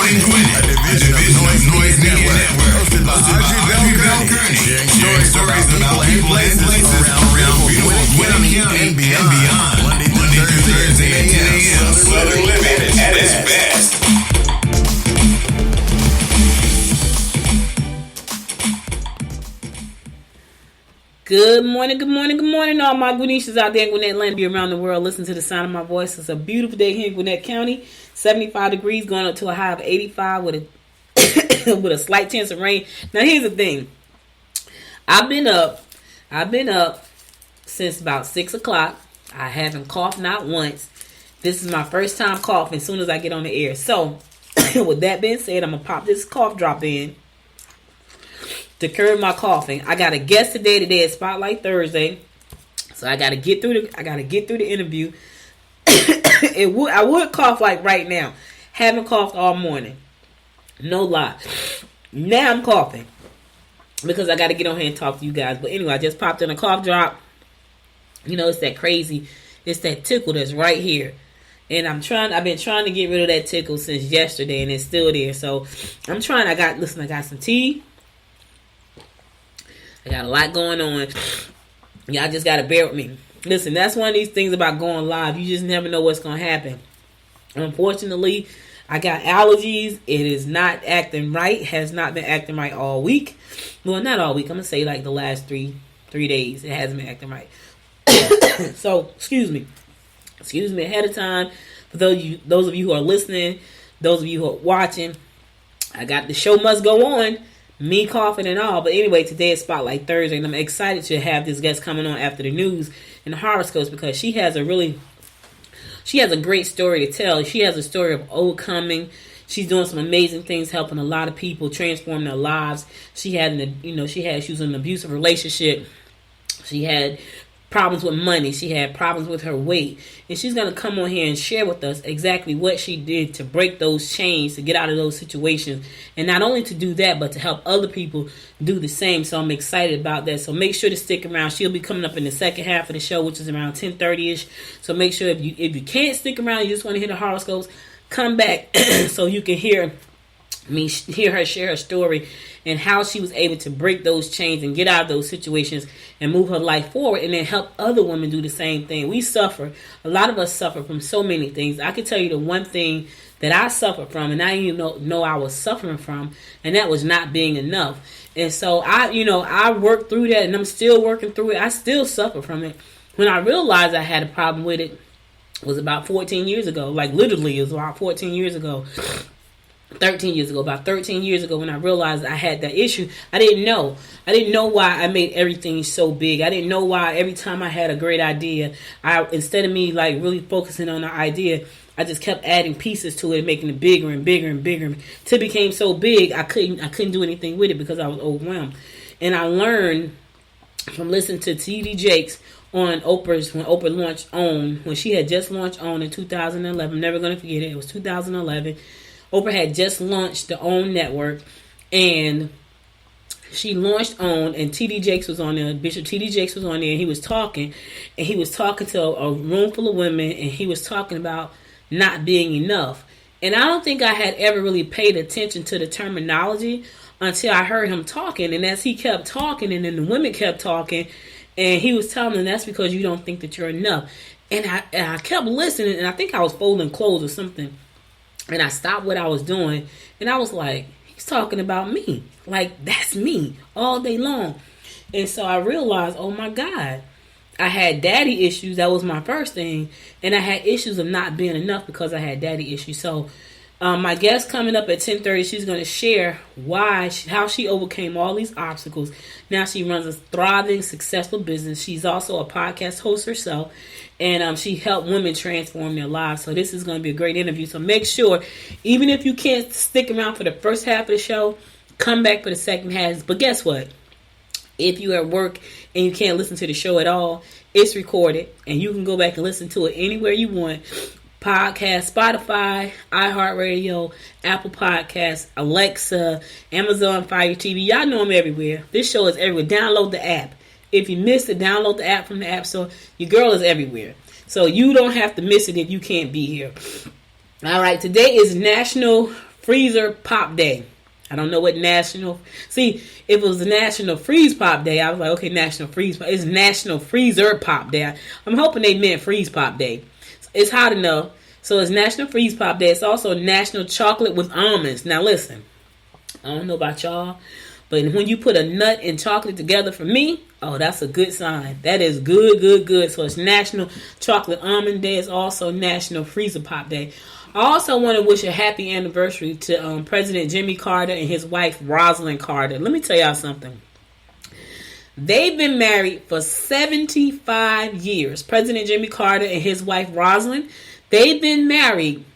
A division of Noise Network. Hosted by Audrey Bell Kearney. Sharing stories about people and places around Gwinnett County and beyond. Monday through Thursday at 10 a.m. Southern Living at its best. Good morning, all my Gwinnetians out there in Gwinnett land, be around the world. Listen to the sound of my voice. It's a beautiful day here in Gwinnett County. 75 degrees, going up to a high of 85 with a with a slight chance of rain. Now, here's the thing. I've been up since about 6 o'clock. I haven't coughed not once. This is my first time coughing as soon as I get on the air. So, with that being said, I'm going to pop this cough drop in to curb my coughing. I got a guest today. Today is Spotlight Thursday, so I got to get through the interview. I would cough like right now. Haven't coughed all morning. No lie. Now I'm coughing because I got to get on here and talk to you guys. But anyway, I just popped in a cough drop. You know, it's that crazy. It's that tickle that's right here. And I've been trying to get rid of that tickle since yesterday, and it's still there. So I'm trying. I got some tea. I got a lot going on. Y'all just got to bear with me. Listen, that's one of these things about going live. You just never know what's going to happen. Unfortunately, I got allergies. It is not acting right. Has not been acting right all week. Well, not all week. I'm going to say like the last three days. It hasn't been acting right. So, excuse me. Excuse me ahead of time. For those of you who are listening, those of you who are watching, I got the show must go on. Me coughing and all. But anyway, today is Spotlight Thursday, and I'm excited to have this guest coming on after the news and the horoscopes because she has a great story to tell. She has a story of overcoming. She's doing some amazing things, helping a lot of people transform their lives. She was in an abusive relationship. She had problems with money. She had problems with her weight. And she's going to come on here and share with us exactly what she did to break those chains, to get out of those situations. And not only to do that, but to help other people do the same. So I'm excited about that. So make sure to stick around. She'll be coming up in the second half of the show, which is around 10:30ish. So make sure if you can't stick around, you just want to hear the horoscopes, come back so you can hear her share her story and how she was able to break those chains and get out of those situations and move her life forward and then help other women do the same thing. We suffer. A lot of us suffer from so many things. I can tell you the one thing that I suffered from and I didn't even know I was suffering from, and that was not being enough. And so I worked through that, and I'm still working through it. I still suffer from it. When I realized I had a problem with it was about 14 years ago. Like literally, it was about 14 years ago. 13 years ago, about 13 years ago, when I realized I had that issue. I didn't know why I made everything so big. I didn't know why every time I had a great idea, instead of me like really focusing on the idea, I just kept adding pieces to it, making it bigger and bigger and bigger. Till it became so big, I couldn't do anything with it because I was overwhelmed. And I learned from listening to T.D. Jakes on Oprah's, when Oprah launched OWN, when she had just launched OWN in 2011. I'm never going to forget it. It was 2011. Oprah had just launched the OWN network, and she launched OWN, and T.D. Jakes was on there. Bishop T.D. Jakes was on there, and he was talking to a room full of women, and he was talking about not being enough. And I don't think I had ever really paid attention to the terminology until I heard him talking, and as he kept talking, and then the women kept talking, and he was telling them that's because you don't think that you're enough. And I kept listening, and I think I was folding clothes or something. And I stopped what I was doing, and I was like, he's talking about me. Like, that's me all day long. And so I realized, oh my God, I had daddy issues. That was my first thing. And I had issues of not being enough because I had daddy issues. So my guest coming up at 10:30, she's going to share how she overcame all these obstacles. Now she runs a thriving, successful business. She's also a podcast host herself. And she helped women transform their lives. So this is going to be a great interview. So make sure, even if you can't stick around for the first half of the show, come back for the second half. But guess what? If you're at work and you can't listen to the show at all, it's recorded. And you can go back and listen to it anywhere you want. Podcast, Spotify, iHeartRadio, Apple Podcasts, Alexa, Amazon Fire TV. Y'all know I'm everywhere. This show is everywhere. Download the app. If you missed it, download the app from the App Store. Your girl is everywhere. So you don't have to miss it if you can't be here. All right, today is National Freezer Pop Day. I don't know what national. See, if it was the National Freeze Pop Day, I was like, okay, National Freeze Pop. It's National Freezer Pop Day. I'm hoping they meant Freeze Pop Day. It's hot enough. So it's National Freeze Pop Day. It's also National Chocolate with Almonds. Now listen, I don't know about y'all, but when you put a nut and chocolate together for me, oh, that's a good sign. That is good, good, good. So it's National Chocolate Almond Day. It's also National Freezer Pop Day. I also want to wish a happy anniversary to President Jimmy Carter and his wife, Rosalind Carter. Let me tell y'all something. They've been married for 75 years. President Jimmy Carter and his wife, Rosalind, they've been married,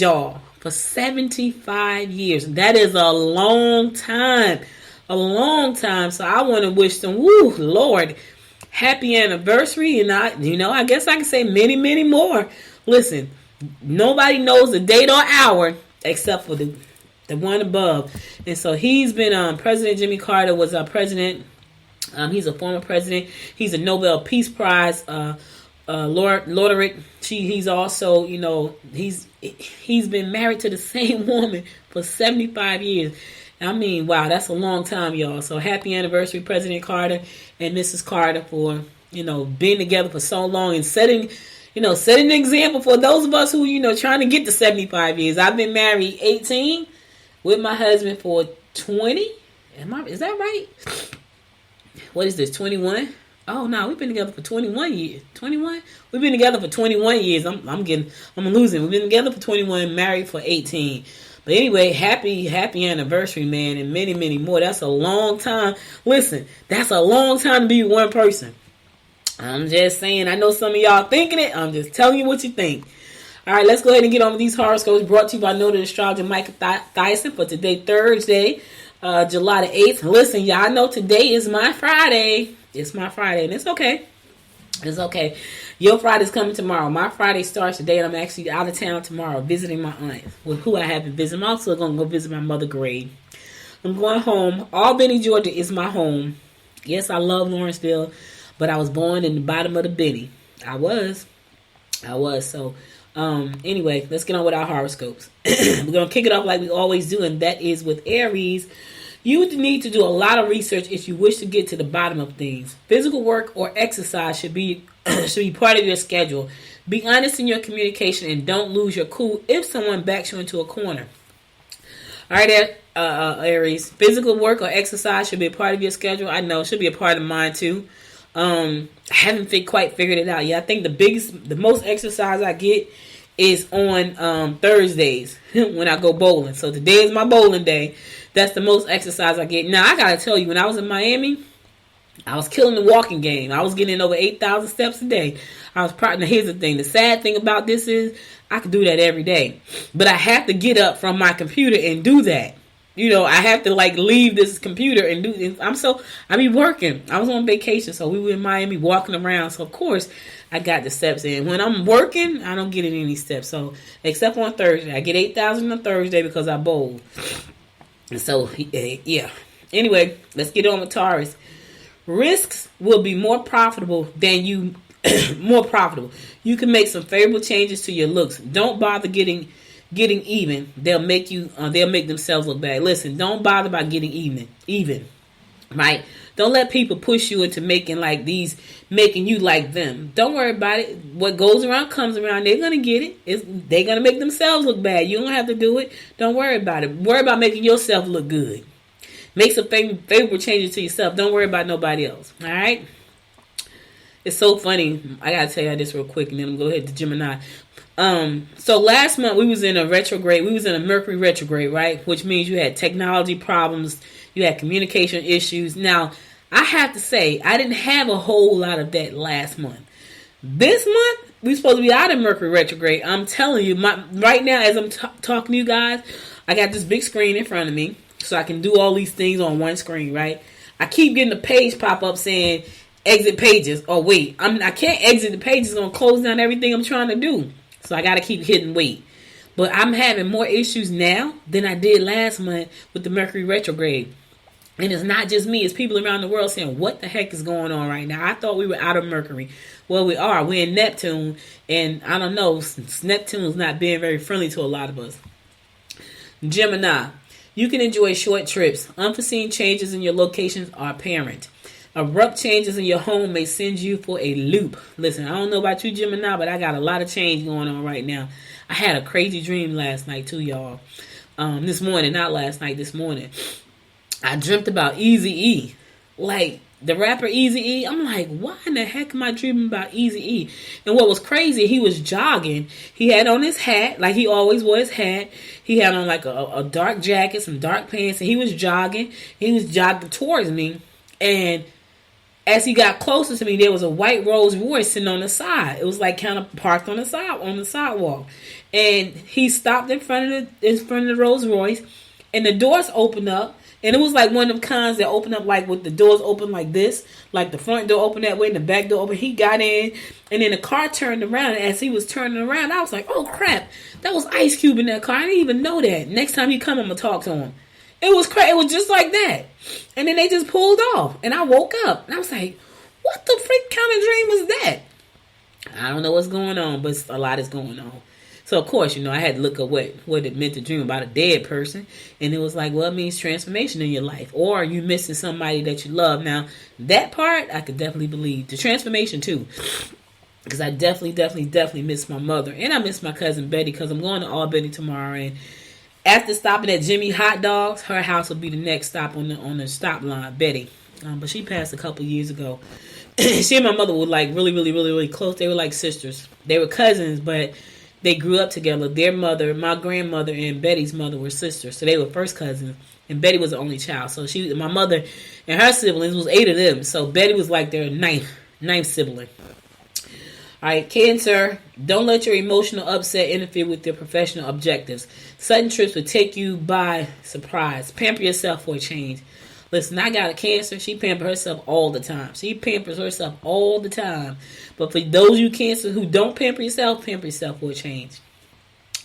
y'all, for 75 years. That is a long time. A long time. So I want to wish them, woo, Lord, happy anniversary. And I guess I can say many, many more. Listen, nobody knows the date or hour except for the one above. And so he's been, President Jimmy Carter was our president. He's a former president. He's a Nobel Peace Prize laureate. He's also, he's been married to the same woman for 75 years. I mean, wow, that's a long time, y'all. So happy anniversary, President Carter and Mrs. Carter, for, being together for so long and setting an example for those of us who, trying to get to 75 years. I've been married 18 with my husband for 20. Is that right? What is this, 21? Oh, no, we've been together for 21 years. 21? We've been together for 21 years. I'm losing. We've been together for 21, married for 18. But anyway, happy anniversary, man, and many, many more. That's a long time. Listen, that's a long time to be with one person. I'm just saying, I know some of y'all thinking it. I'm just telling you what you think. All right, let's go ahead and get on with these horoscopes brought to you by noted astrologer Micah Thyssen for today, Thursday, July the 8th. Listen, y'all know today is my Friday. It's my Friday, and it's okay. It's okay. Your Friday's coming tomorrow. My Friday starts today, and I'm actually out of town tomorrow visiting my aunt, who I haven't visited. I'm also going to go visit my mother grave. I'm going home. Albany, Georgia is my home. Yes, I love Lawrenceville, but I was born in the bottom of the Benny. I was. So, anyway, let's get on with our horoscopes. We're going to kick it off like we always do, and that is with Aries. You need to do a lot of research if you wish to get to the bottom of things. Physical work or exercise should be part of your schedule. Be honest in your communication and don't lose your cool if someone backs you into a corner. All right, Aries. Physical work or exercise should be a part of your schedule. I know it should be a part of mine too. I haven't quite figured it out yet. I think the most exercise I get is on Thursdays when I go bowling. So today is my bowling day. That's the most exercise I get. Now, I got to tell you, when I was in Miami, I was killing the walking game. I was getting over 8,000 steps a day. I was proud. Now, here's the thing. The sad thing about this is I could do that every day. But I have to get up from my computer and do that. I have to leave this computer and do. I be working. I was on vacation, so we were in Miami walking around. So, of course, I got the steps in. When I'm working, I don't get in any steps. So, except on Thursday. I get 8,000 on Thursday because I bowl. So, yeah. Anyway, let's get on with Taurus. Risks will be more profitable than you. More profitable. You can make some favorable changes to your looks. Don't bother getting even. They'll make themselves look bad. Listen, don't bother about getting even. Right? Don't let people push you into making you like them. Don't worry about it. What goes around comes around. They're going to get it. They're going to make themselves look bad. You don't have to do it. Don't worry about it. Worry about making yourself look good. Make some favorable changes to yourself. Don't worry about nobody else. All right? It's so funny. I got to tell you this real quick, and then I'm going to go ahead to Gemini. So last month we was in a retrograde. We was in a Mercury retrograde, right? Which means you had technology problems. You had communication issues. Now, I have to say, I didn't have a whole lot of that last month. This month, we're supposed to be out of Mercury retrograde. I'm telling you, right now, as I'm talking to you guys, I got this big screen in front of me, so I can do all these things on one screen, right? I keep getting a page pop up saying, exit pages. Oh, wait, I can't exit the page. It's going to close down everything I'm trying to do. So I got to keep hitting wait. But I'm having more issues now than I did last month with the Mercury retrograde. And it's not just me. It's people around the world saying, what the heck is going on right now? I thought we were out of Mercury. Well, we are. We're in Neptune. And I don't know. Neptune's not being very friendly to a lot of us. Gemini, you can enjoy short trips. Unforeseen changes in your locations are apparent. Abrupt changes in your home may send you for a loop. Listen, I don't know about you, Gemini, but I got a lot of change going on right now. I had a crazy dream last night too, y'all. This morning, not last night, this morning. I dreamt about Eazy-E. Like, the rapper Eazy-E. I'm like, why in the heck am I dreaming about Eazy-E? And what was crazy, he was jogging. He had on his hat, like he always wore his hat. He had on like a dark jacket, some dark pants, and he was jogging. He was jogging towards me. And as he got closer to me, there was a white Rolls Royce sitting on the side. It was like kind of parked on the sidewalk. And he stopped in front of the Rolls Royce, and the doors opened up. And it was like one of them cons that open up like with the doors open like this. Like the front door opened that way and the back door open. He got in and then the car turned around. And as he was turning around, I was like, oh crap. That was Ice Cube in that car. I didn't even know that. Next time he come, I'm going to talk to him. It was crazy. It was just like that. And then they just pulled off. And I woke up. And I was like, what the freak kind of dream was that? I don't know what's going on, but a lot is going on. So, of course, I had to look up what it meant to dream about a dead person. And it was like, well, it means transformation in your life. Or you missing somebody that you love. Now, that part, I could definitely believe. The transformation, too. Because I definitely miss my mother. And I miss my cousin Betty because I'm going to Albany tomorrow. And after stopping at Jimmy Hot Dogs, her house will be the next stop on the stop line, Betty. But she passed a couple years ago. She and my mother were like really close. They were like sisters. They were cousins, but they grew up together. Their mother, my grandmother, and Betty's mother were sisters. So they were first cousins. And Betty was the only child. So my mother and her siblings was 8 of them. So Betty was like their ninth sibling. All right, Cancer, don't let your emotional upset interfere with your professional objectives. Sudden trips will take you by surprise. Pamper yourself for a change. Listen, I got a Cancer. She pampers herself all the time. She pampers herself all the time. But for those of you Cancer who don't pamper yourself for a change.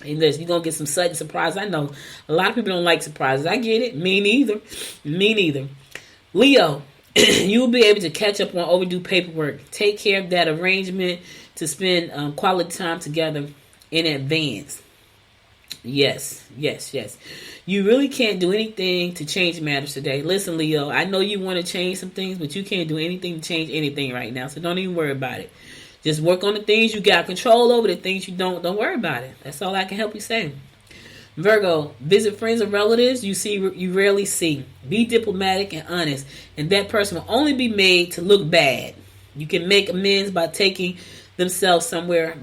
And listen, you're going to get some sudden surprise. I know a lot of people don't like surprises. I get it. Me neither. Leo, you will be able to catch up on overdue paperwork. Take care of that arrangement to spend quality time together in advance. Yes. You really can't do anything to change matters today. Listen, Leo, I know you want to change some things, but you can't do anything to change anything right now. So don't even worry about it. Just work on the things you got control over. The things you don't worry about it. That's all I can help you say. Virgo, visit friends or relatives you rarely see. Be diplomatic and honest, and that person will only be made to look bad. You can make amends by taking them somewhere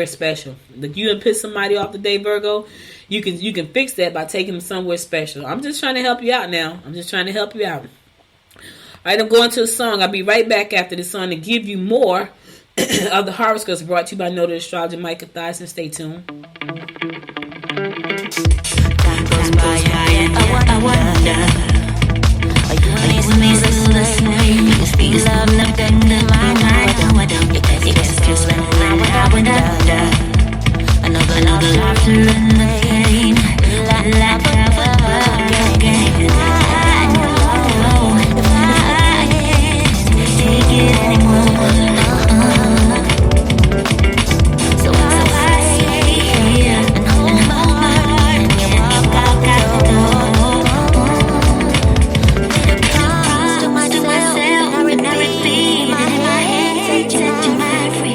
special. Like you done piss somebody off today, Virgo. You can fix that by taking them somewhere special. I'm just trying to help you out now. All right, I'm going to a song. I'll be right back after the song to give you more of the horoscopes brought to you by noted astrologer Micah Thyssen. Stay tuned. Time goes by and I wonder, are you and me still the same? Because these love left in my mind. You can just let me know when I wonder. Another love after in the pain. Like again. I know if I can't take it anymore. So I stay here and hold my heart when you walk out the door. Made a promise to myself, I repeat in my head, set you free.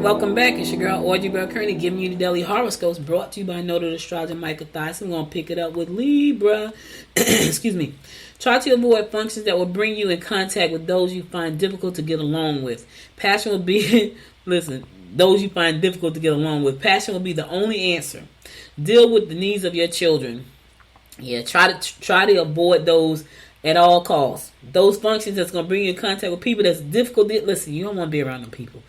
welcome back. It's your girl, Audrey Bell Kearney, giving you the daily horoscopes brought to you by Noted Astrologer Michael Thies. I'm going to pick it up with Libra. Excuse me. Try to avoid functions that will bring you in contact with those you find difficult to get along with. Passion will be, listen, those you find difficult to get along with. Passion will be the only answer. Deal with the needs of your children. Yeah, try to avoid those at all costs. Those functions that's going to bring you in contact with people that's difficult. Listen, you don't want to be around them people.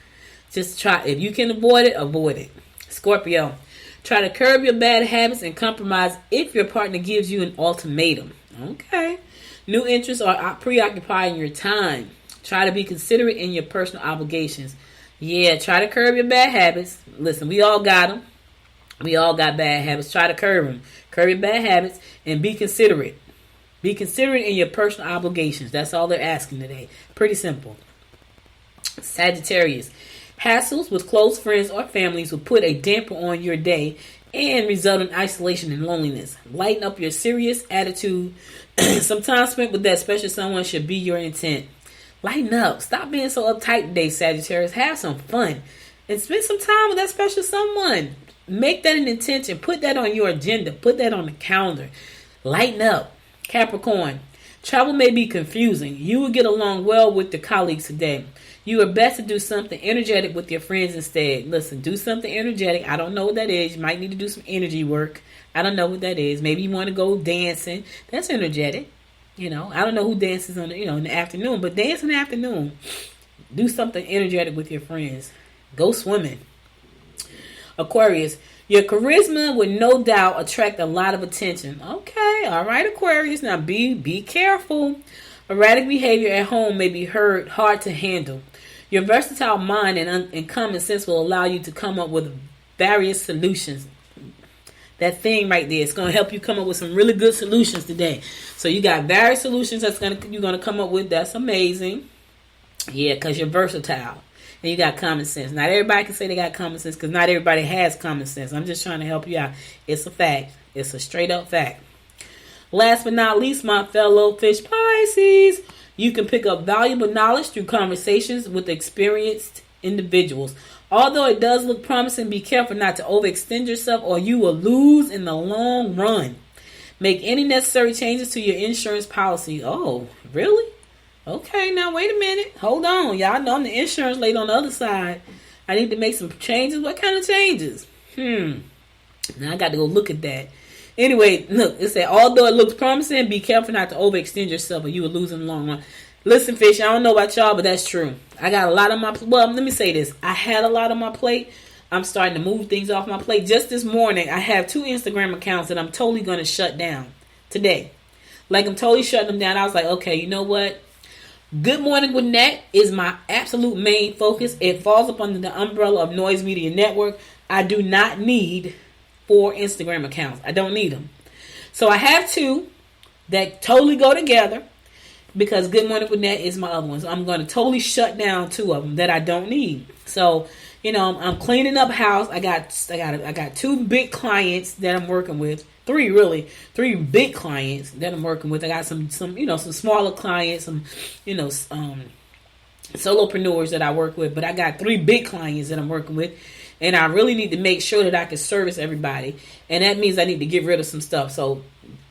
Just try. If you can avoid it, avoid it. Scorpio, try to curb your bad habits and compromise if your partner gives you an ultimatum. Okay. New interests are preoccupying your time. Try to be considerate in your personal obligations. Yeah, try to curb your bad habits. Listen, we all got them. We all got bad habits. Try to curb them. Curb your bad habits and be considerate. Be considerate in your personal obligations. That's all they're asking today. Pretty simple. Sagittarius, hassles with close friends or families will put a damper on your day and result in isolation and loneliness. Lighten up your serious attitude. Some time spent with that special someone should be your intent. Lighten up. Stop being so uptight today, Sagittarius. Have some fun and spend some time with that special someone. Make that an intention. Put that on your agenda. Put that on the calendar. Lighten up. Capricorn, travel may be confusing. You will get along well with your colleagues today. You are best to do something energetic with your friends instead. Listen, do something energetic. I don't know what that is. You might need to do some energy work. I don't know what that is. Maybe you want to go dancing. That's energetic. You know, I don't know who dances on the, in the afternoon, but dance in the afternoon. Do something energetic with your friends. Go swimming. Aquarius, your charisma would no doubt attract a lot of attention. Okay, all right, Aquarius. Now be careful. Erratic behavior at home may be hard to handle. Your versatile mind and common sense will allow you to come up with various solutions. That thing right there is going to help you come up with some really good solutions today. So you got various solutions you're going to come up with. That's amazing. Yeah, because you're versatile. And you got common sense. Not everybody can say they got common sense because not everybody has common sense. I'm just trying to help you out. It's a fact. It's a straight up fact. Last but not least, my fellow fish Pisces, you can pick up valuable knowledge through conversations with experienced individuals. Although it does look promising, be careful not to overextend yourself or you will lose in the long run. Make any necessary changes to your insurance policy. Oh, really? Okay, now wait a minute. Hold on. Y'all know I'm the insurance lady on the other side. I need to make some changes. What kind of changes? Now I got to go look at that. Anyway, look, it said, although it looks promising, be careful not to overextend yourself or you will lose in the long run. Listen, fish, I don't know about y'all, but that's true. I got a lot on my plate. Well, let me say this. I had a lot on my plate. I'm starting to move things off my plate. Just this morning, I have 2 Instagram accounts that I'm totally going to shut down today. Like, I'm totally shutting them down. I was like, okay, you know what? Good Morning with Nat is my absolute main focus. It falls up under the umbrella of Noise Media Network. I do not need 4 Instagram accounts. I don't need them. So I have 2 that totally go together because Good Morning with Nat is my other one. So I'm going to totally shut down 2 of them that I don't need. So, I'm cleaning up house. I got 2 big clients that I'm working with. 3 really. 3 big clients that I'm working with. I got some smaller clients, some solopreneurs that I work with, but I got 3 big clients that I'm working with. And I really need to make sure that I can service everybody. And that means I need to get rid of some stuff. So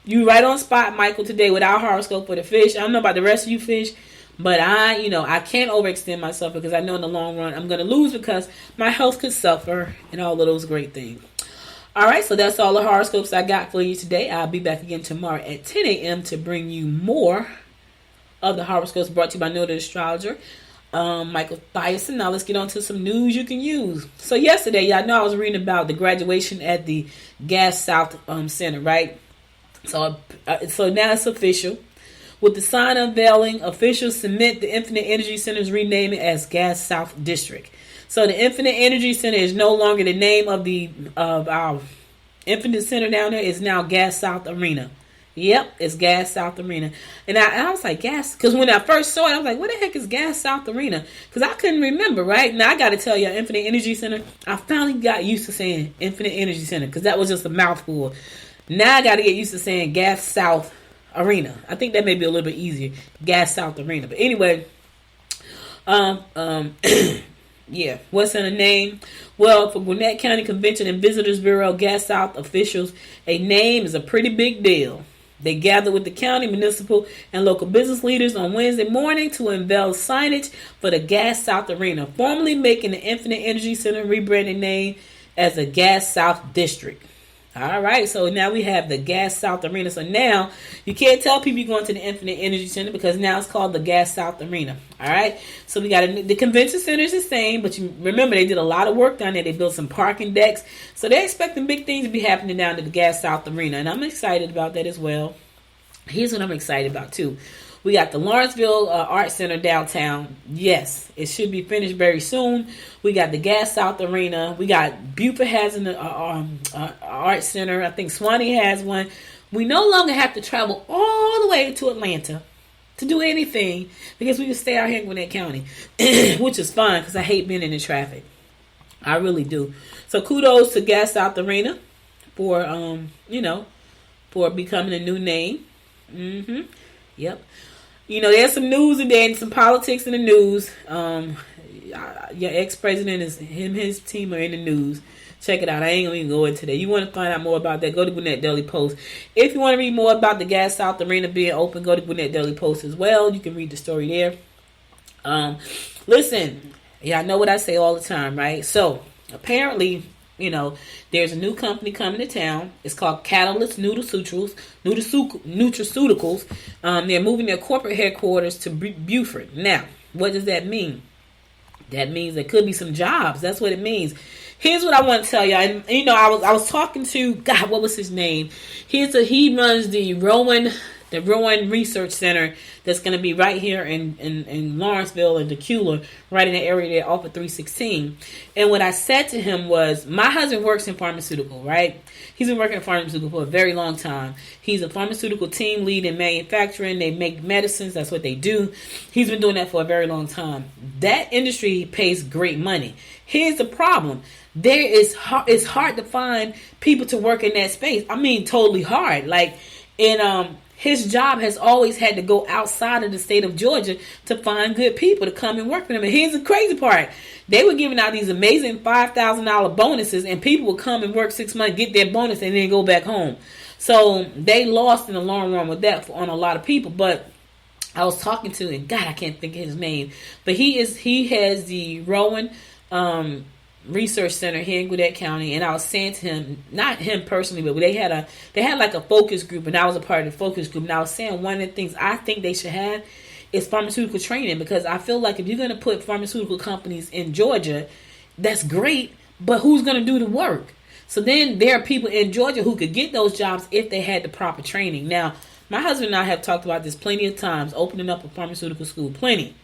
you right on spot, Michael, today with our horoscope for the fish. I don't know about the rest of you fish, but I can't overextend myself because I know in the long run I'm going to lose because my health could suffer and all of those great things. All right, so that's all the horoscopes I got for you today. I'll be back again tomorrow at 10 a.m. to bring you more of the horoscopes brought to you by Noted Astrologer. Michael Thiesen. Now let's get on to some news you can use. So yesterday, y'all know I was reading about the graduation at the Gas South Center, right? So now it's official. With the sign unveiling, officials cement the Infinite Energy Center's renaming as Gas South District. So the Infinite Energy Center is no longer the name of our Infinite Center down there. It's now Gas South Arena. Yep, it's Gas South Arena. And I was like, gas? Because when I first saw it, I was like, what the heck is Gas South Arena? Because I couldn't remember, right? Now, I got to tell you, Infinite Energy Center, I finally got used to saying Infinite Energy Center because that was just a mouthful. Now I got to get used to saying Gas South Arena. I think that may be a little bit easier. Gas South Arena. But anyway, Yeah, what's in the name? Well, for Gwinnett County Convention and Visitors Bureau Gas South officials, a name is a pretty big deal. They gathered with the county, municipal, and local business leaders on Wednesday morning to unveil signage for the Gas South Arena, formally making the Infinite Energy Center rebranding name as the Gas South District. All right, so now we have the Gas South Arena. So now you can't tell people you're going to the Infinite Energy Center because now it's called the Gas South Arena. All right, so we got the convention center is the same, but you remember they did a lot of work down there. They built some parking decks, so they're expecting big things to be happening down to the Gas South Arena, and I'm excited about that as well. Here's what I'm excited about too. We got the Lawrenceville Art Center downtown. Yes, it should be finished very soon. We got the Gas South Arena. We got Buford has an art center. I think Swanee has one. We no longer have to travel all the way to Atlanta to do anything because we can stay out here in Gwinnett County, which is fun because I hate being in the traffic. I really do. So kudos to Gas South Arena for for becoming a new name. Yep. There's some news in there and some politics in the news. Your ex-president his team are in the news. Check it out. I ain't gonna even go into that. You want to find out more about that, go to Gwinnett Daily Post. If you want to read more about the Gas South Arena being open, go to Gwinnett Daily Post as well. You can read the story there. Listen, I know what I say all the time, right? So, apparently, there's a new company coming to town. It's called Catalyst Nutraceuticals. They're moving their corporate headquarters to Buford. Now, what does that mean? That means there could be some jobs. That's what it means. Here's what I want to tell you. And, I was talking to, God, what was his name? He runs the Rowan Research Center that's going to be right here in Lawrenceville and Decatur, right in the area there off of 316. And what I said to him was, my husband works in pharmaceutical, right? He's been working in pharmaceutical for a very long time. He's a pharmaceutical team lead in manufacturing. They make medicines. That's what they do. He's been doing that for a very long time. That industry pays great money. Here's the problem. It's hard to find people to work in that space. I mean, totally hard. His job has always had to go outside of the state of Georgia to find good people to come and work for him. And here's the crazy part. They were giving out these amazing $5,000 bonuses, and people would come and work 6 months, get their bonus, and then go back home. So they lost in the long run with that on a lot of people. But I was talking to, and God, I can't think of his name. But he has the Rowan Research Center here in Gwinnett County, and I was saying to him, not him personally, but they had like a focus group, and I was a part of the focus group, and I was saying one of the things I think they should have is pharmaceutical training, because I feel like if you're going to put pharmaceutical companies in Georgia, that's great, but who's going to do the work? So then there are people in Georgia who could get those jobs if they had the proper training. Now, my husband and I have talked about this plenty of times, opening up a pharmaceutical school, plenty.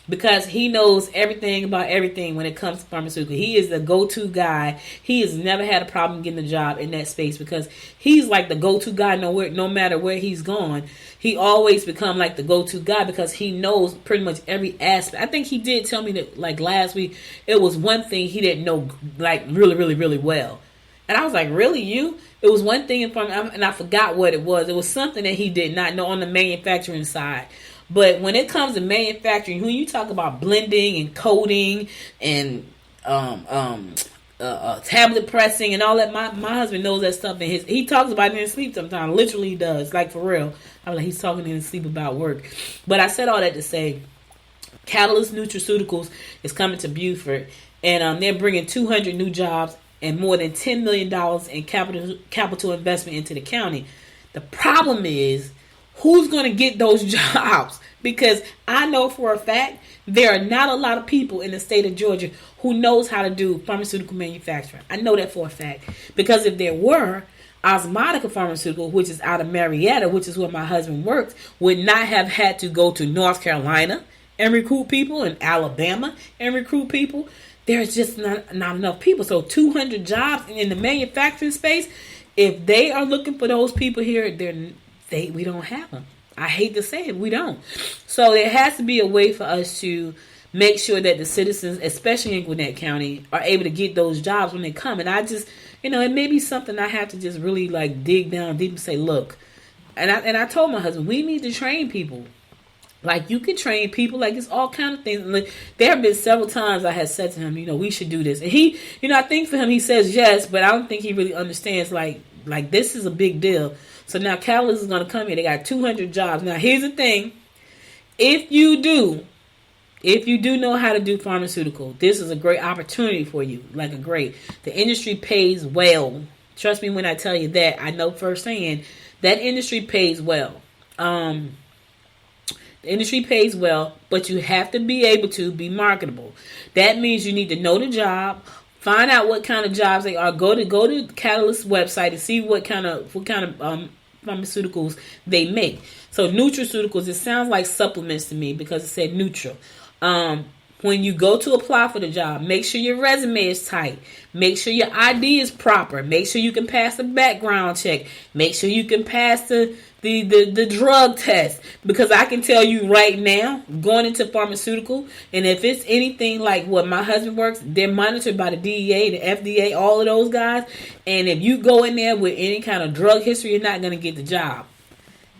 Because he knows everything about everything when it comes to pharmaceutical. He is the go-to guy. He has never had a problem getting a job in that space because he's like the go-to guy no matter where he's gone. He always become like the go-to guy because he knows pretty much every aspect. I think he did tell me that like last week, it was one thing he didn't know like really, really, really well. And I was like, really, you? It was one thing and I forgot what it was. It was something that he did not know on the manufacturing side. But when it comes to manufacturing, when you talk about blending and coating and tablet pressing and all that, my husband knows that stuff. And he talks about it in his sleep sometimes. Literally he does, like for real. I'm like, he's talking in his sleep about work. But I said all that to say, Catalyst Nutraceuticals is coming to Buford, and they're bringing 200 new jobs and more than $10 million in capital investment into the county. The problem is, who's going to get those jobs? Because I know for a fact there are not a lot of people in the state of Georgia who knows how to do pharmaceutical manufacturing. I know that for a fact. Because if there were, Osmotica Pharmaceutical, which is out of Marietta, which is where my husband works, would not have had to go to North Carolina and recruit people, and Alabama and recruit people. There's just not enough people. So 200 jobs in the manufacturing space, if they are looking for those people here, we don't have them. I hate to say it, we don't. So there has to be a way for us to make sure that the citizens, especially in Gwinnett County, are able to get those jobs when they come. And I just, it may be something I have to just really like dig down deep and say, look. And I told my husband, we need to train people. Like, you can train people. Like, it's all kind of things. Like, there have been several times I had said to him, we should do this. And he, I think for him, he says yes, but I don't think he really understands, like this is a big deal. So now Catalyst is going to come here. They got 200 jobs. Now, here's the thing. If you do know how to do pharmaceutical, this is a great opportunity for you. The industry pays well. Trust me when I tell you that. I know firsthand that industry pays well. The industry pays well, but you have to be able to be marketable. That means you need to know the job, find out what kind of jobs they are. Go to Catalyst's website and see what kind of pharmaceuticals they make. So nutraceuticals, it sounds like supplements to me because it said neutral. When you go to apply for the job, make sure your resume is tight. Make sure your ID is proper. Make sure you can pass the background check. Make sure you can pass the drug test. Because I can tell you right now, going into pharmaceutical, and if it's anything like what my husband works, they're monitored by the DEA, the FDA, all of those guys. And if you go in there with any kind of drug history, you're not going to get the job.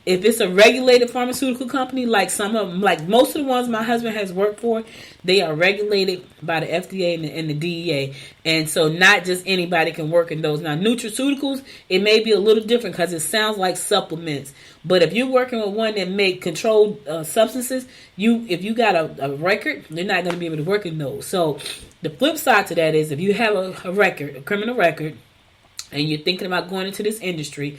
If it's a regulated pharmaceutical company, like some of them, like most of the ones my husband has worked for, they are regulated by the FDA and the DEA. And so not just anybody can work in those. Now, nutraceuticals, it may be a little different because it sounds like supplements. But if you're working with one that make controlled substances, if you got a record, they're not going to be able to work in those. So the flip side to that is if you have a record, a criminal record, and you're thinking about going into this industry,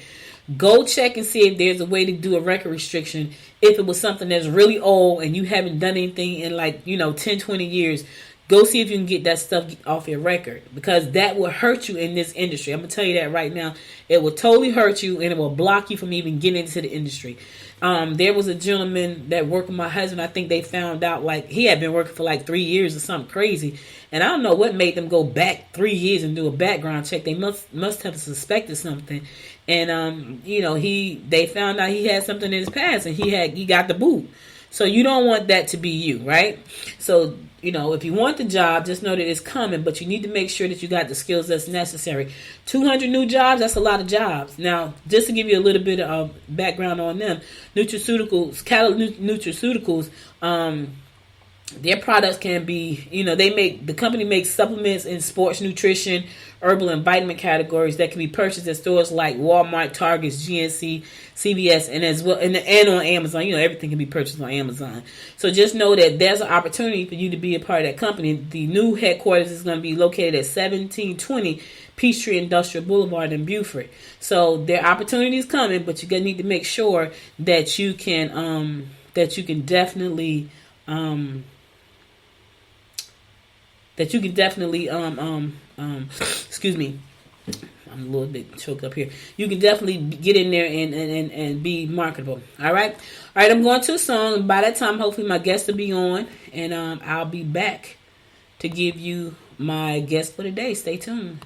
go check and see if there's a way to do a record restriction. If it was something that's really old and you haven't done anything in 10, 20 years, go see if you can get that stuff off your record, because that will hurt you in this industry. I'm going to tell you that right now. It will totally hurt you, and it will block you from even getting into the industry. There was a gentleman that worked with my husband. I think they found out he had been working for 3 years or something crazy. And I don't know what made them go back 3 years and do a background check. They must have suspected something. And, they found out he had something in his past, and he got the boot. So you don't want that to be you, right? So, if you want the job, just know that it's coming, but you need to make sure that you got the skills that's necessary. 200 new jobs, that's a lot of jobs. Now, just to give you a little bit of background on them, nutraceuticals, their products can be, the company makes supplements in sports nutrition, herbal and vitamin categories that can be purchased at stores like Walmart, Target, GNC, CVS, and as well, and on Amazon. Everything can be purchased on Amazon. So just know that there's an opportunity for you to be a part of that company. The new headquarters is going to be located at 1720 Peachtree Industrial Boulevard in Beaufort. So there are opportunities coming, but you're going to need to make sure that you can definitely excuse me, I'm a little bit choked up here. You can definitely get in there and be marketable. All right, I'm going to a song. By that time, hopefully my guest will be on, and I'll be back to give you my guest for the day. Stay tuned.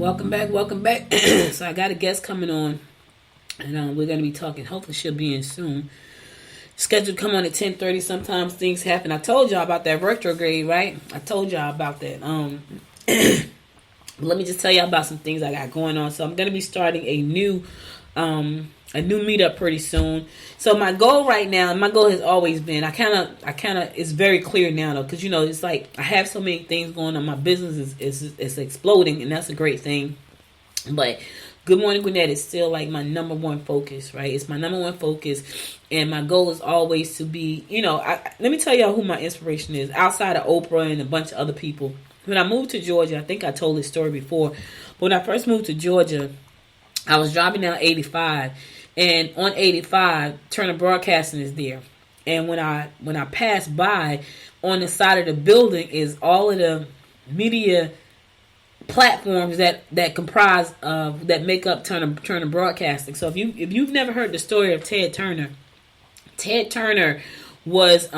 Welcome back. So I got a guest coming on, and we're going to be talking. Hopefully she'll be in soon. Scheduled to come on at 10:30. Sometimes things happen. I told y'all about that retrograde, right? I told y'all about that. Let me just tell y'all about some things I got going on. So I'm going to be starting a new meetup pretty soon. So my goal right now, and my goal has always been, I kind of, it's very clear now though, because it's like I have so many things going on. My business is exploding, and that's a great thing. But Good Morning Gwinnett is still like my number one focus, right? It's my number one focus, and my goal is always to be, let me tell y'all who my inspiration is outside of Oprah and a bunch of other people. When I moved to Georgia, I think I told this story before, but when I first moved to Georgia, I was driving down 85, and on 85, Turner Broadcasting is there. And when I passed by, on the side of the building is all of the media platforms that comprise of that make up Turner Broadcasting. So if you've never heard the story of Ted Turner was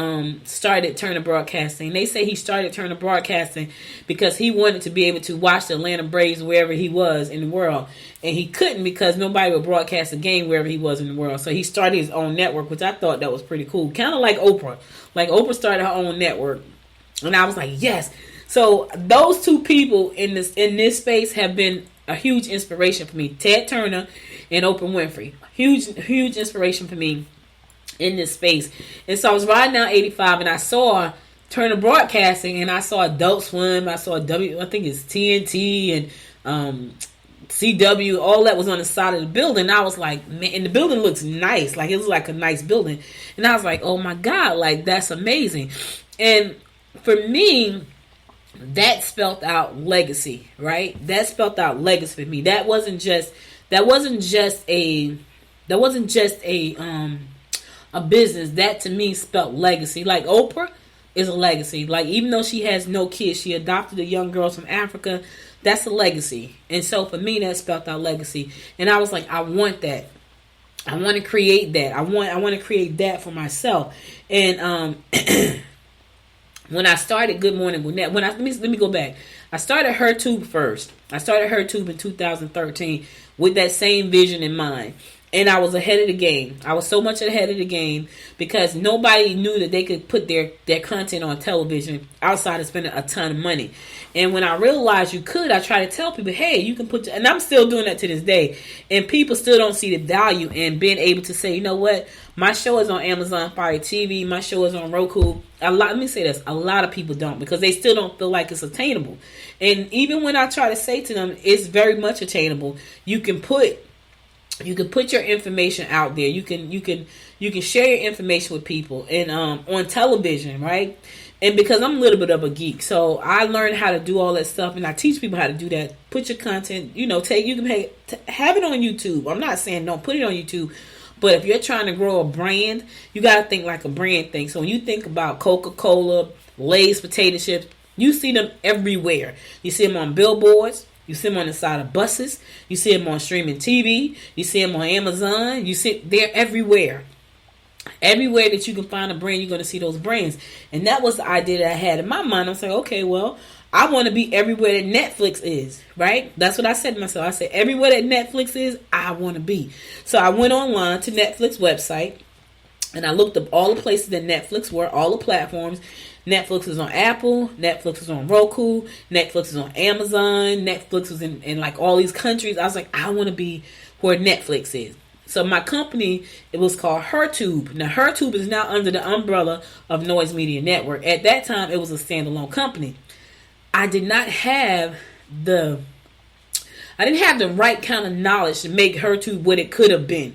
started Turner Broadcasting. They say he started Turner Broadcasting because he wanted to be able to watch the Atlanta Braves wherever he was in the world, and he couldn't because nobody would broadcast a game wherever he was in the world. So he started his own network, which I thought that was pretty cool, kind of like Oprah. Like Oprah started her own network, and I was like, yes. So those two people in this space have been a huge inspiration for me. Ted Turner and Oprah Winfrey, huge inspiration for me in this space. And so I was riding down 85, and I saw Turner Broadcasting, and I saw Adult Swim, I saw I think it's TNT and CW, all that was on the side of the building. I was like, man, and the building looks nice, like it was like a nice building, and I was like, oh my God, like that's amazing. And for me, that spelled out legacy, right? That spelled out legacy for me. That wasn't just a business. That to me spelled legacy. Like Oprah is a legacy. Like even though she has no kids, she adopted a young girl from Africa. That's a legacy. And so for me, that spelled out legacy. And I was like, I want that. I want to create that. I want to create that for myself. And when I started Good Morning Gwinnett, let me go back. I started HerTube first. I started HerTube in 2013 with that same vision in mind. And I was ahead of the game. I was so much ahead of the game because nobody knew that they could put their content on television outside of spending a ton of money. And when I realized you could, I try to tell people, hey, you can put, and I'm still doing that to this day. And people still don't see the value in being able to say, you know what, my show is on Amazon Fire TV, my show is on Roku. Let me say this, a lot of people don't, because they still don't feel like it's attainable. And even when I try to say to them, it's very much attainable. You can put your information out there. You can share your information with people and on television, right? And because I'm a little bit of a geek, so I learned how to do all that stuff, and I teach people how to do that. Put your content, you can have it on YouTube. I'm not saying don't put it on YouTube, but if you're trying to grow a brand, you got to think like a brand thing. So when you think about Coca-Cola, Lay's potato chips, you see them everywhere. You see them on billboards. You see them on the side of buses. You see them on streaming TV. You see them on Amazon. They're everywhere. Everywhere that you can find a brand, you're going to see those brands. And that was the idea that I had in my mind. I was like, okay, well, I want to be everywhere that Netflix is, right? That's what I said to myself. I said, everywhere that Netflix is, I want to be. So I went online to Netflix website, and I looked up all the places that Netflix were, all the platforms. Netflix is on Apple, Netflix is on Roku, Netflix is on Amazon, Netflix is in like all these countries. I was like, I want to be where Netflix is. So my company, it was called HerTube. Now HerTube is now under the umbrella of Noise Media Network. At that time, it was a standalone company. I didn't have the right kind of knowledge to make HerTube what it could have been.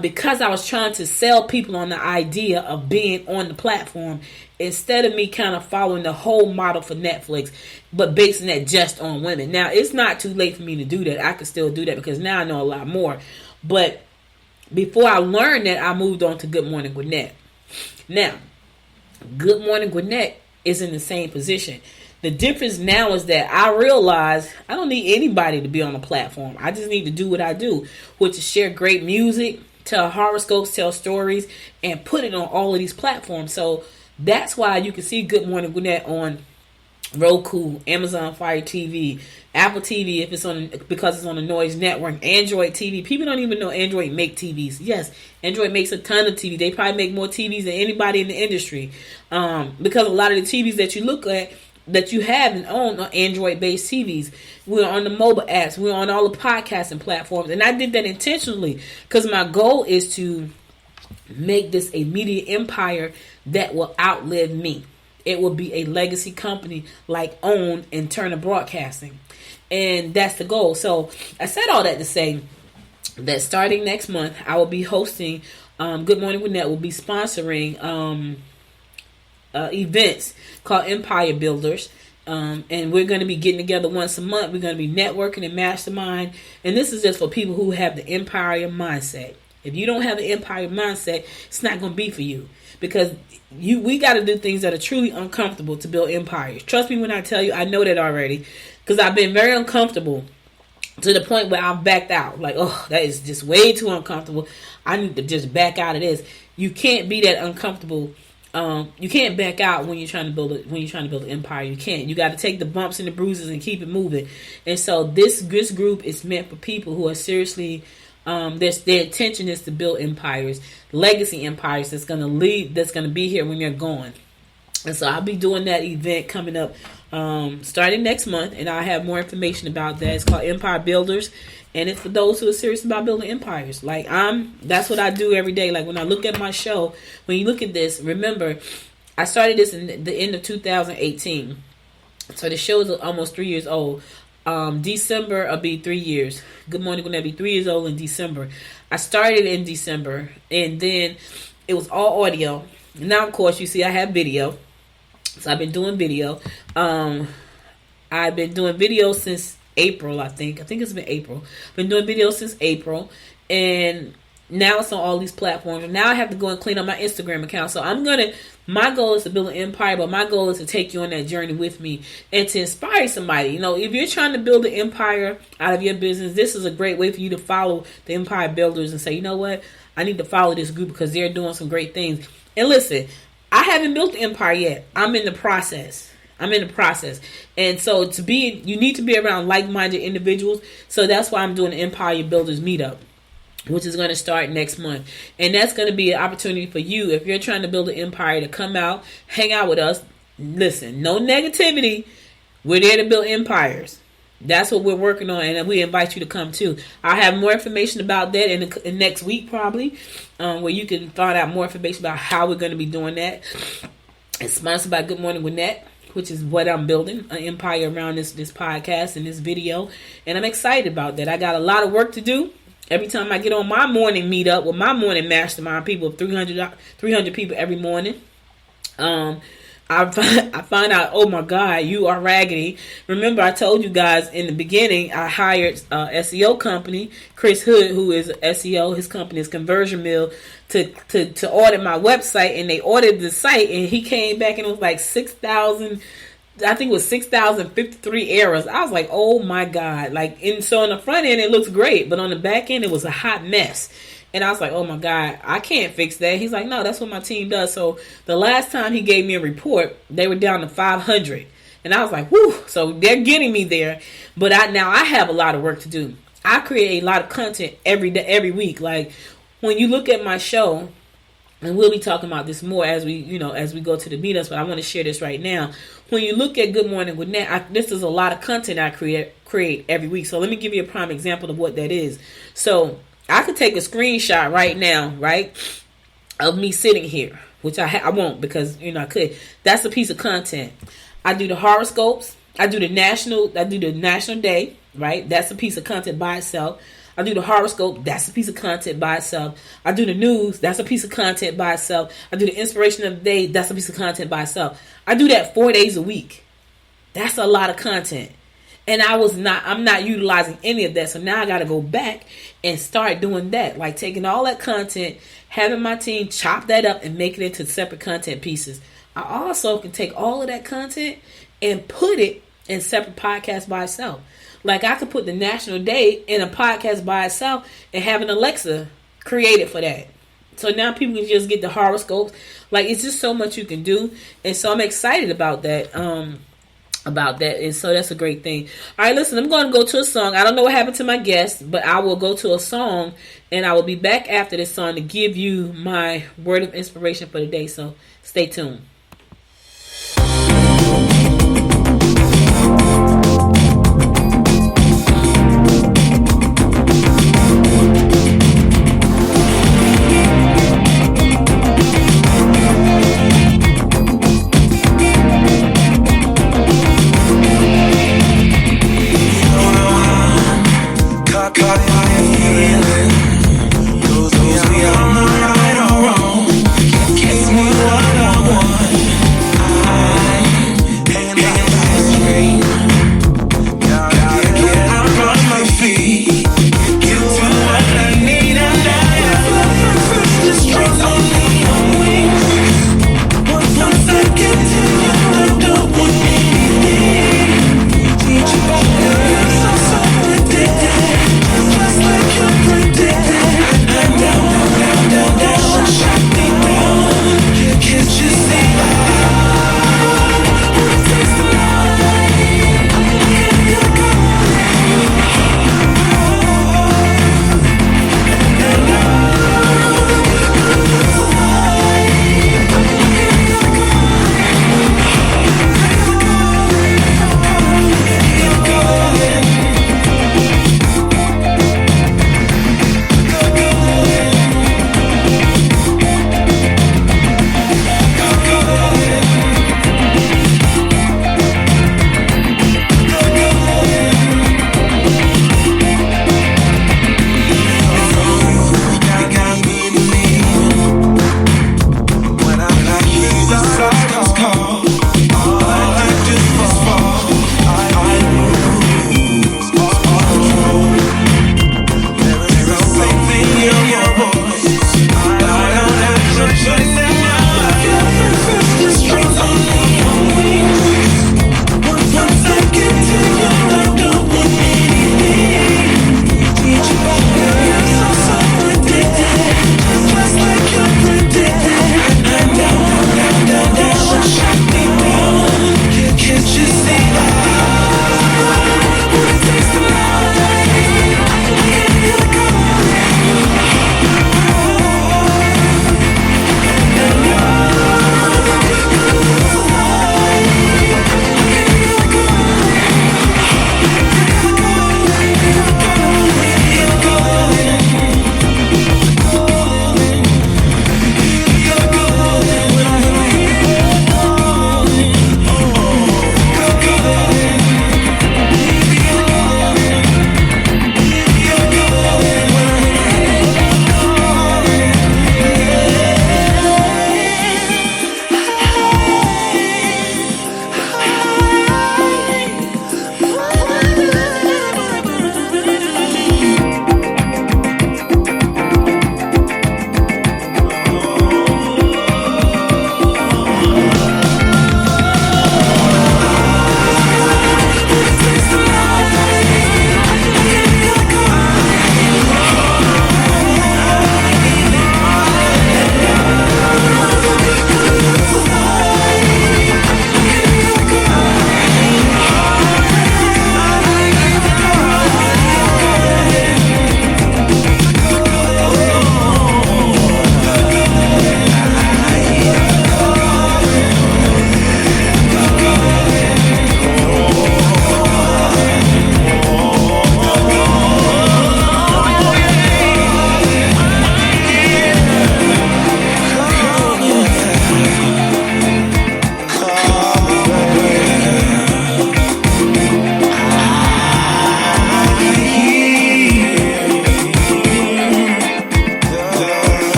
Because I was trying to sell people on the idea of being on the platform instead of me kind of following the whole model for Netflix, but basing that just on women. Now, it's not too late for me to do that. I can still do that because now I know a lot more. But before I learned that, I moved on to Good Morning Gwinnett. Now, Good Morning Gwinnett is in the same position. The difference now is that I realize I don't need anybody to be on the platform. I just need to do what I do, which is share great music, tell horoscopes, tell stories, and put it on all of these platforms. So that's why you can see Good Morning Gwinnett on Roku, Amazon Fire TV, Apple TV if it's on, because it's on the Noise Network, Android TV. People don't even know Android make TVs. Yes, Android makes a ton of TVs. They probably make more TVs than anybody in the industry, because a lot of the TVs that you look at, that you have and own, are Android-based TVs. We're on the mobile apps. We're on all the podcasting platforms. And I did that intentionally because my goal is to make this a media empire that will outlive me. It will be a legacy company like OWN and Turner Broadcasting. And that's the goal. So I said all that to say that starting next month, I will be hosting, Good Morning with Net will be sponsoring events called Empire Builders. And we're going to be getting together once a month. We're going to be networking and mastermind. And this is just for people who have the empire mindset. If you don't have the empire mindset, it's not going to be for you. Because we got to do things that are truly uncomfortable to build empires. Trust me when I tell you, I know that already. Because I've been very uncomfortable to the point where I've backed out. Like, oh, that is just way too uncomfortable. I need to just back out of this. You can't be that uncomfortable. You can't back out when you're trying to build an empire. You can't. You got to take the bumps and the bruises and keep it moving. And so this group is meant for people who are seriously, their intention is to build empires, legacy empires that's going to be here when you're gone. And so I'll be doing that event coming up starting next month, and I'll have more information about that. It's called Empire Builders, and it's for those who are serious about building empires. Like that's what I do every day. Like when I look at my show, when you look at this, remember, I started this in the end of 2018. So the show is almost 3 years old. December will be 3 years. Good Morning, gonna be 3 years old in December. I started in December, and then it was all audio. Now, of course, you see I have video. So I've been doing video. I've been doing video since April, I think. I think it's been April. Been doing video since April. And now it's on all these platforms. And now I have to go and clean up my Instagram account. So my goal is to build an empire, but my goal is to take you on that journey with me and to inspire somebody. You know, if you're trying to build an empire out of your business, this is a great way for you to follow the Empire Builders and say, you know what? I need to follow this group because they're doing some great things. And listen, I haven't built the empire yet. I'm in the process. And so you need to be around like-minded individuals. So that's why I'm doing the Empire Builders meetup, which is going to start next month. And that's going to be an opportunity for you, if you're trying to build an empire, to come out, hang out with us. Listen, no negativity. We're there to build empires. That's what we're working on, and we invite you to come too. I'll have more information about that in next week probably, where you can find out more information about how we're going to be doing that. It's sponsored by Good Morning with Net, which is what I'm building, an empire around this podcast and this video, and I'm excited about that. I got a lot of work to do. Every time I get on my morning meetup with my morning mastermind people, 300 people every morning, I find out, oh my God, you are raggedy. Remember, I told you guys in the beginning, I hired SEO company, Chris Hood, who is SEO. His company is Conversion Mill, to audit my website, and they audited the site, and he came back and it was like 6,000. I think it was 6,053 errors. I was like, oh my God. So on the front end, it looks great, but on the back end, it was a hot mess. And I was like, oh my God, I can't fix that. He's like, no, that's what my team does. So the last time he gave me a report, they were down to 500. And I was like, whew, so they're getting me there. But now I have a lot of work to do. I create a lot of content every day, every week. Like when you look at my show, and we'll be talking about this more as we go to the meetups, but I want to share this right now. When you look at Good Morning with Net, this is a lot of content I create every week. So let me give you a prime example of what that is. So I could take a screenshot right now, right, of me sitting here, which I won't because, I could. That's a piece of content. I do the horoscopes. I do the national day, right? That's a piece of content by itself. I do the horoscope. That's a piece of content by itself. I do the news. That's a piece of content by itself. I do the inspiration of the day. That's a piece of content by itself. I do that 4 days a week. That's a lot of content. And I'm not utilizing any of that. So now I got to go back and start doing that. Like taking all that content, having my team chop that up and make it into separate content pieces. I also can take all of that content and put it in separate podcasts by itself. Like I could put the National Day in a podcast by itself and have an Alexa created for that. So now people can just get the horoscopes. Like it's just so much you can do. And so I'm excited about that. about that. And so that's a great thing. All right, listen, I'm going to go to a song. I don't know what happened to my guest, but I will go to a song, and I will be back after this song to give you my word of inspiration for the day. So stay tuned.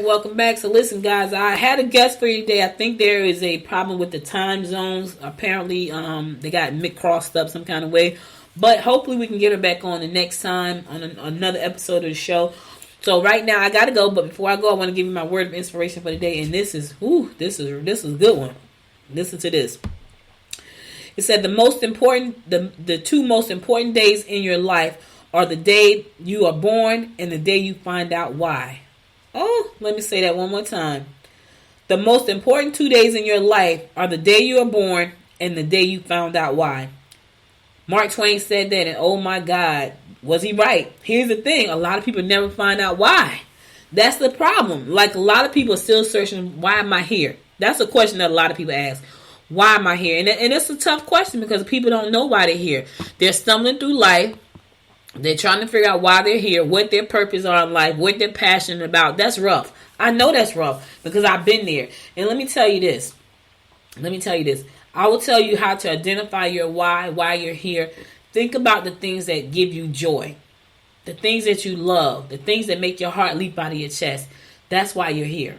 Welcome back. So listen, guys, I had a guest for you today. I think there is a problem with the time zones. Apparently, they got crossed up some kind of way. But hopefully we can get her back on the next time on another episode of the show. So right now I gotta go, but before I go, I want to give you my word of inspiration for the day, and this is a good one. Listen to this. It said the two most important days in your life are the day you are born and the day you find out why. Oh, let me say that one more time. The most important 2 days in your life are the day you were born and the day you found out why. Mark Twain said that, and oh my God, was he right? Here's the thing. A lot of people never find out why. That's the problem. Like, a lot of people are still searching, why am I here? That's a question that a lot of people ask. Why am I here? And it's a tough question because people don't know why they're here. They're stumbling through life. They're trying to figure out why they're here, what their purpose are in life, what they're passionate about. That's rough. I know that's rough because I've been there. And let me tell you this. I will tell you how to identify your why you're here. Think about the things that give you joy. The things that you love. The things that make your heart leap out of your chest. That's why you're here.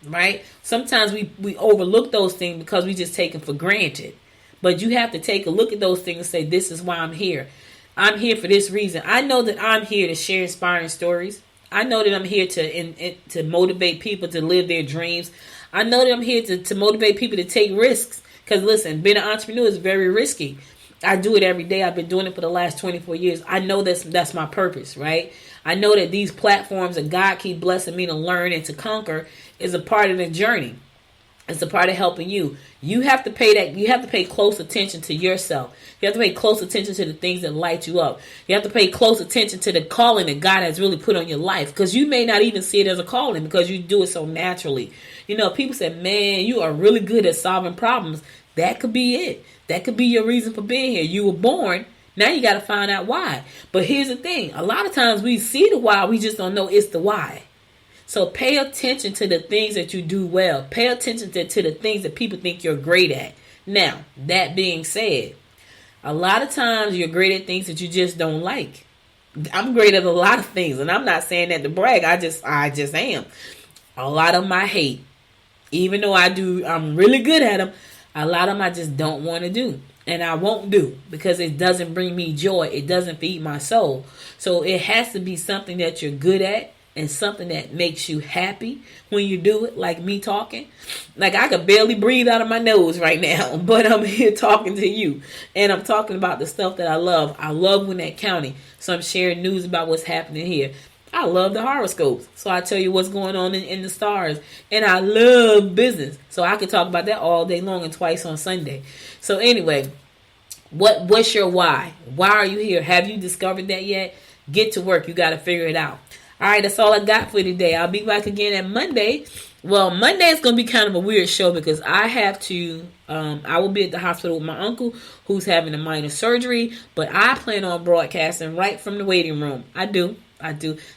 Right? Sometimes we overlook those things because we just take them for granted. But you have to take a look at those things and say, this is why I'm here. I'm here for this reason. I know that I'm here to share inspiring stories. I know that I'm here to motivate people to live their dreams. I know that I'm here to motivate people to take risks. Because listen, being an entrepreneur is very risky. I do it every day. I've been doing it for the last 24 years. I know that's my purpose, right? I know that these platforms that God keep blessing me to learn and to conquer is a part of the journey. It's a part of helping you. You have to pay close attention to yourself. You have to pay close attention to the things that light you up. You have to pay close attention to the calling that God has really put on your life. Because you may not even see it as a calling because you do it so naturally. You know, people say, man, you are really good at solving problems. That could be it. That could be your reason for being here. You were born. Now you got to find out why. But here's the thing. A lot of times we see the why. We just don't know it's the why. So pay attention to the things that you do well. Pay attention to the things that people think you're great at. Now, that being said, a lot of times you're great at things that you just don't like. I'm great at a lot of things, and I'm not saying that to brag. I just am. A lot of them I hate. Even though I'm really good at them, a lot of them I just don't want to do. And I won't do because it doesn't bring me joy. It doesn't feed my soul. So it has to be something that you're good at and something that makes you happy when you do it, like me talking. Like, I could barely breathe out of my nose right now, but I'm here talking to you. And I'm talking about the stuff that I love. I love Gwinnett County, so I'm sharing news about what's happening here. I love the horoscopes, so I tell you what's going on in the stars. And I love business, so I could talk about that all day long and twice on Sunday. So anyway, what's your why? Why are you here? Have you discovered that yet? Get to work. You got to figure it out. All right, that's all I got for today. I'll be back again at Monday. Well, Monday is going to be kind of a weird show because I have to, I will be at the hospital with my uncle who's having a minor surgery, but I plan on broadcasting right from the waiting room. I do.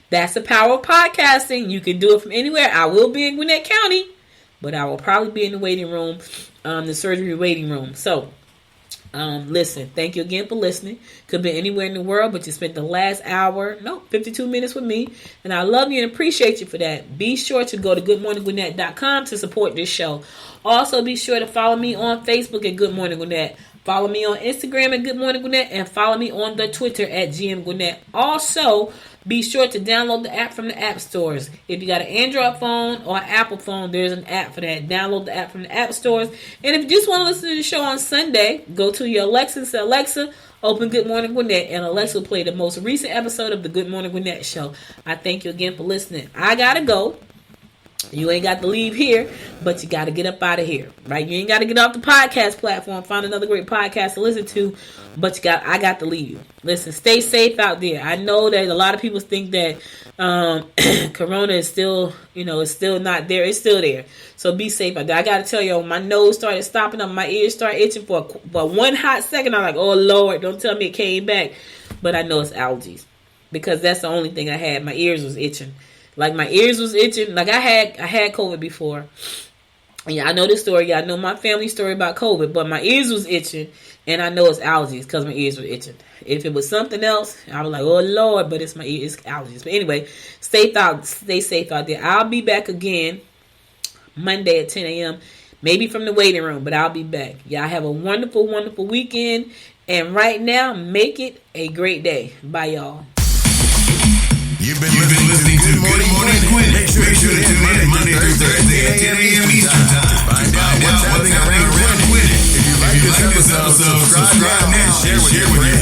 That's the power of podcasting. You can do it from anywhere. I will be in Gwinnett County, but I will probably be in the waiting room, the surgery waiting room. So, listen, thank you again for listening. Could be anywhere in the world, but you spent the last 52 minutes with me, and I love you and appreciate you for that. Be sure to go to goodmorninggwinnett.com to support this show. Also, be sure to follow me on Facebook at Good Morning Gwinnett. Follow me on Instagram at Good Morning Gwinnett, and follow me on the Twitter at GM Gwinnett. Also, be sure to download the app from the app stores. If you got an Android phone or an Apple phone, there's an app for that. Download the app from the app stores. And if you just want to listen to the show on Sunday, go to your Alexa and say, Alexa, open Good Morning Gwinnett, and Alexa will play the most recent episode of the Good Morning Gwinnett show. I thank you again for listening. I got to go. You ain't got to leave here, but you got to get up out of here, right? You ain't got to get off the podcast platform, find another great podcast to listen to, but I got to leave. Listen, stay safe out there. I know that a lot of people think that Corona is still, it's still not there. It's still there. So be safe out there. I got to tell you, my nose started stopping up. My ears started itching for one hot second. I'm like, oh, Lord, don't tell me it came back. But I know it's allergies because that's the only thing I had. My ears was itching. Like, my ears was itching. Like, I had COVID before. Yeah, I know this story. Yeah, I know my family story about COVID. But my ears was itching. And I know it's allergies because my ears were itching. If it was something else, I was like, oh, Lord. But it's my ears. It's allergies. But anyway, stay safe out there. I'll be back again Monday at 10 a.m. Maybe from the waiting room. But I'll be back. Y'all have a wonderful, wonderful weekend. And right now, make it a great day. Bye, y'all. You've been listening to Good Morning Gwinnett. Make sure to tune in Monday through Thursday at 10 a.m. Eastern Time. Find out what's happening around Gwinnett. If you like this episode, subscribe now and share with your friends.